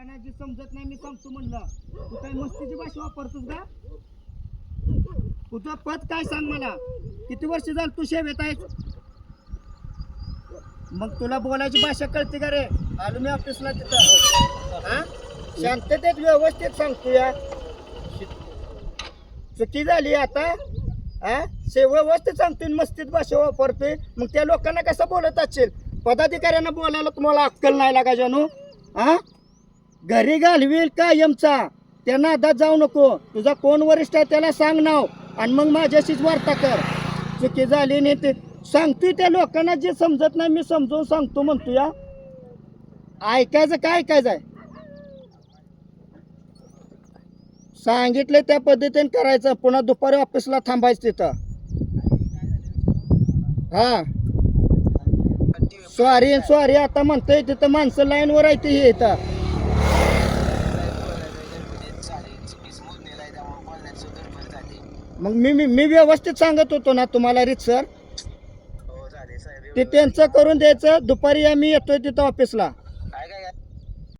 लोकांना जे समजत नाही मी सांगतो म्हणलं. तू काय मस्तीची भाषा वापरतोस का? तुझं पद काय सांग मला? किती वर्ष झालं तू सेवेत आहेस? मग तुला बोलायची भाषा कळते का रे? आलो मी ऑफिसला तिथं. हा, शांततेत व्यवस्थित सांगतो या. चुकी झाली आता. हा, व्यवस्थित सांगतोय, मस्तीत भाषा वापरतोय. मग त्या लोकांना कसं बोलत असेल? पदाधिकाऱ्यांना बोलायला तुम्हाला अक्कल नाही लागा जानू? हा, घरी घालवील कायमचा. त्यांना आता जाऊ नको. तुझा कोण वरिष्ठ आहे त्याला सांग नाव आणि मग माझ्याशीच वार्ता कर. चुकी झाली नाही ते सांगतोय त्या लोकांना जे समजत नाही मी समजून सांगतो म्हणतो या. ऐकायचं काय ऐकायचं आहे? सांगितलं त्या पद्धतीने करायचं. पुन्हा दुपारी ऑफिसला थांबायचं तिथं. हा, सॉरी आता म्हणतोय तिथं माणसं लाईनवर आहे ते येतं. मग मी व्यवस्थित सांगत होतो ना तुम्हाला रीतसर. ते त्यांचं करून द्यायचं. दुपारी मी येतोय तिथं ऑफिसला.